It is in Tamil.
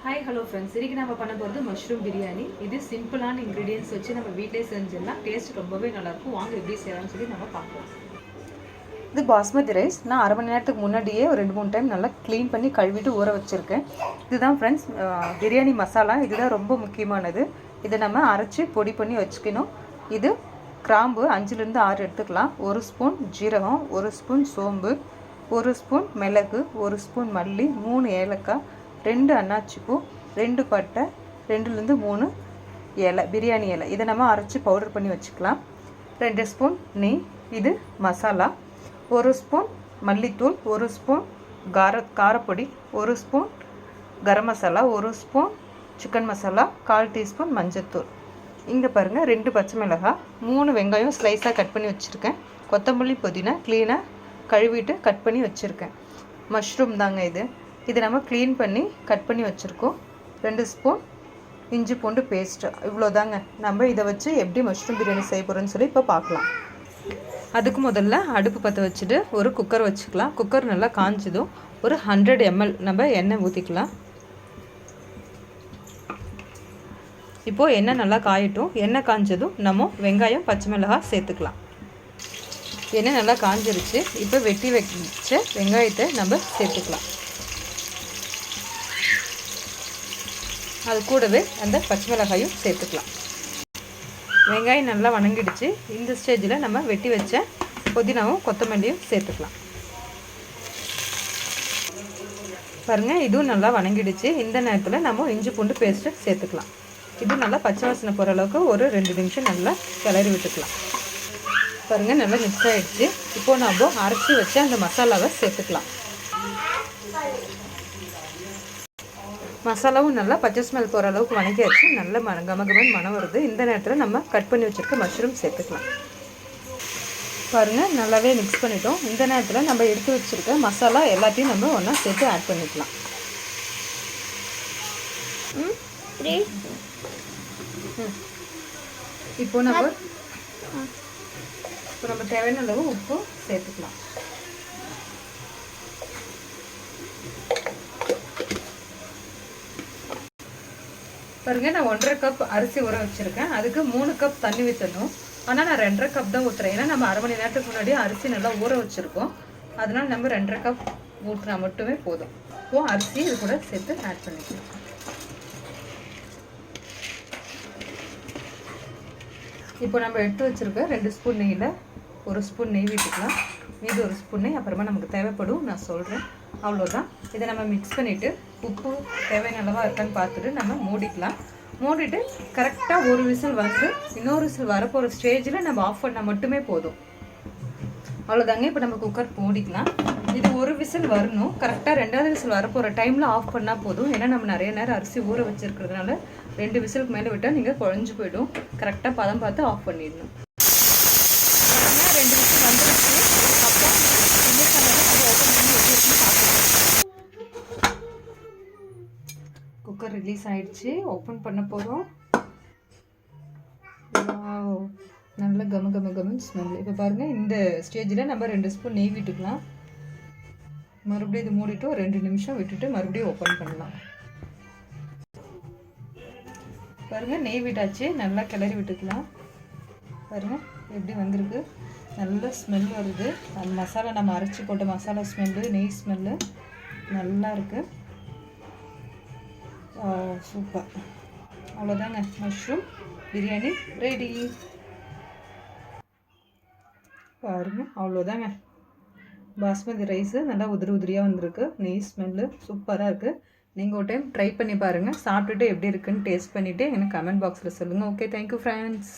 ஹாய் ஹலோ ஃப்ரெண்ட்ஸ், இன்றைக்கி நம்ம பண்ண போகிறது மஷ்ரூம் பிரியாணி. இது சிம்பிளான இன்க்ரீடியன்ஸ் வச்சு நம்ம வீட்டிலே செஞ்சிடலாம். டேஸ்ட் ரொம்பவே நல்லாயிருக்கும். வாங்க எப்படி செய்யலாம்னு சொல்லி நம்ம பார்க்கலாம். இது பாஸ்மதி ரைஸ். நான் அரை மணி நேரத்துக்கு முன்னாடியே ஒரு 2-3 டைம் நல்லா க்ளீன் பண்ணி கழுவிட்டு ஊற வச்சுருக்கேன். இதுதான் ஃப்ரெண்ட்ஸ் பிரியாணி மசாலா. இதுதான் ரொம்ப முக்கியமானது. இதை நம்ம அரைச்சி பொடி பண்ணி வச்சுக்கணும். இது கிராம்பு 5-6 எடுத்துக்கலாம். 1 ஸ்பூன் ஜீரகம், 1 ஸ்பூன் சோம்பு, 1 ஸ்பூன் மிளகு, 1 ஸ்பூன் மல்லி, 3 ஏலக்காய், 2 அன்னாச்சிப்பூ, 2 பட்டை, 2-3 இலை, பிரியாணி இலை. இதை நம்ம அரைச்சி பவுடர் பண்ணி வச்சுக்கலாம். 2 ஸ்பூன் நெய். இது மசாலா. 1 ஸ்பூன் மல்லித்தூள், 1 ஸ்பூன் காரப்பொடி, 1 spoon garam masala, 1 spoon chicken masala, 1/4 teaspoon மஞ்சத்தூள். இங்கே பாருங்கள் 2 பச்சை மிளகாய், 3 வெங்காயம் ஸ்லைஸாக கட் பண்ணி வச்சுருக்கேன். கொத்தமல்லி புதினா க்ளீனாக கழுவிட்டு கட் பண்ணி வச்சுருக்கேன். மஷ்ரூம் தாங்க இது. இதை நம்ம க்ளீன் பண்ணி கட் பண்ணி வச்சுருக்கோம். 2 ஸ்பூன் இஞ்சி பூண்டு பேஸ்ட்டு. இவ்வளோ தாங்க. நம்ம இதை வச்சு எப்படி மஷ்ரூம் பிரியாணி செய்ய போகிறோன்னு சொல்லி இப்போ பார்க்கலாம். அதுக்கு முதல்ல அடுப்பு பற்ற வச்சுட்டு ஒரு குக்கர் வச்சுக்கலாம். குக்கர் நல்லா காஞ்சதும் ஒரு 100 ml நம்ம எண்ணெய் ஊற்றிக்கலாம். இப்போது எண்ணெய் நல்லா காயட்டும். எண்ணெய் காஞ்சதும் நம்ம வெங்காயம் பச்சை மிளகாய் சேர்த்துக்கலாம். எண்ணெய் நல்லா காஞ்சிருச்சு. இப்போ வெட்டி வச்ச வெங்காயத்தை நம்ம சேர்த்துக்கலாம். அது கூடவே அந்த பச்சை மிளகாயும் சேர்த்துக்கலாம். வெங்காயம் நல்லா வணங்கிடுச்சு. இந்த ஸ்டேஜில் நம்ம வெட்டி வச்ச புதினாவும் கொத்தமல்லியும் சேர்த்துக்கலாம். பாருங்கள், இதுவும் நல்லா வணங்கிடுச்சு. இந்த நேரத்தில் நம்ம இஞ்சி பூண்டு பேஸ்ட்டு சேர்த்துக்கலாம். இது நல்லா பச்சை வாசனை போகிற அளவுக்கு ஒரு 2 நிமிஷம் நல்லா கிளறி விட்டுக்கலாம். பாருங்கள், நல்லா மிக்ஸ் ஆகிடுச்சு. இப்போது நம்ம அரைச்சி வச்ச அந்த மசாலாவை சேர்த்துக்கலாம். மசாலாவும் நல்லா பச்சை ஸ்மெல் போகிற அளவுக்கு வணங்கியாச்சு. நல்ல கமகமன் மனம் வருது. இந்த நேரத்தில் நம்ம கட் பண்ணி வச்சுருக்க மஷ்ரூம் சேர்த்துக்கலாம். பாருங்கள், நல்லாவே மிக்ஸ் பண்ணிட்டோம். இந்த நேரத்தில் நம்ம எடுத்து வச்சுருக்க மசாலா எல்லாத்தையும் நம்ம ஒன்றா சேர்த்து ஆட் பண்ணிக்கலாம். இப்போ நம்ம தேவையான அளவு உப்பு சேர்த்துக்கலாம். பாருங்கள், நான் 1.5 கப் அரிசி ஊற வச்சுருக்கேன். அதுக்கு 3 கப் தண்ணி ஊற்றணும். ஆனால் நான் 2.5 கப் தான் ஊற்றுறேன். ஏன்னா நம்ம அரை மணி நேரத்துக்கு முன்னாடி அரிசி நல்லா ஊற வச்சுருக்கோம். அதனால் நம்ம 2.5 கப் ஊற்றினா மட்டுமே போதும். இப்போது அரிசி இது கூட சேர்த்து ஆட் பண்ணிக்கலாம். இப்போ நம்ம எடுத்து வச்சுருக்க 2 ஸ்பூன் நெய்யில் 1 ஸ்பூன் நெய் விட்டுக்கலாம். மீது 1 ஸ்பூன் நெய் அப்புறமா நமக்கு தேவைப்படும், நான் சொல்கிறேன். அவ்வளோதான். இதை நம்ம மிக்ஸ் பண்ணிவிட்டு உப்பு தேவையான அளவாக இருக்கான்னு பார்த்துட்டு நம்ம மூடிக்கலாம். மூடிட்டு கரெக்டாக ஒரு விசில் வந்து இன்னொரு விசில் வரப்போகிற ஸ்டேஜில் நம்ம ஆஃப் பண்ணால் மட்டுமே போதும். அவ்வளோதாங்க. இப்போ நம்ம குக்கர் மூடிக்கலாம். இது ஒரு விசில் வரணும். கரெக்டாக 2வது விசில் வரப்போகிற டைமில் ஆஃப் பண்ணால் போதும். ஏன்னா நம்ம நிறைய நேரம் அரிசி ஊற வச்சுருக்கிறதுனால 2 விசிலுக்கு மேலே விட்டால் நீங்கள் குழஞ்சி போயிடும். கரெக்டாக பதம் பார்த்து ஆஃப் பண்ணிடணும். 2 விசில் வந்துருச்சு. அப்புறம் ஓப்பன் பண்ணி எப்படி பார்த்துக்கலாம். குக்கர் ரிலீஸ் ஆகிடுச்சு. ஓப்பன் பண்ண போகிறோம். நல்ல கமகமன்னு ஸ்மெல். இப்போ பாருங்கள், இந்த ஸ்டேஜில் நம்ம 2 ஸ்பூன் நெய் விட்டுக்கலாம். மறுபடியும் இது மூடிட்டு 2 நிமிஷம் விட்டுட்டு மறுபடியும் ஓப்பன் பண்ணலாம். பாருங்கள், நெய் விட்டாச்சு. நல்லா கிளறி விட்டுக்கலாம். பாருங்கள் எப்படி வந்திருக்கு. நல்ல ஸ்மெல் வருது. அந்த மசாலா நம்ம அரைச்சி போட்ட மசாலா ஸ்மெல்லு, நெய் ஸ்மெல்லு நல்லா இருக்குது. சூப்பர். அவ்வளோதாங்க, மஷ்ரூம் பிரியாணி ரெடி. பாருங்கள், அவ்வளோதாங்க. பாஸ்மதி ரைஸு நல்லா உதிரியாக வந்திருக்கு. நெய் ஸ்மெல்லு சூப்பராக இருக்குது. நீங்கள் ஒரு டைம் ட்ரை பண்ணி பாருங்கள். சாப்பிட்டுட்டு எப்படி இருக்குன்னு டேஸ்ட் பண்ணிவிட்டு எனக்கு கமெண்ட் பாக்ஸில் சொல்லுங்கள். Okay, thank you friends.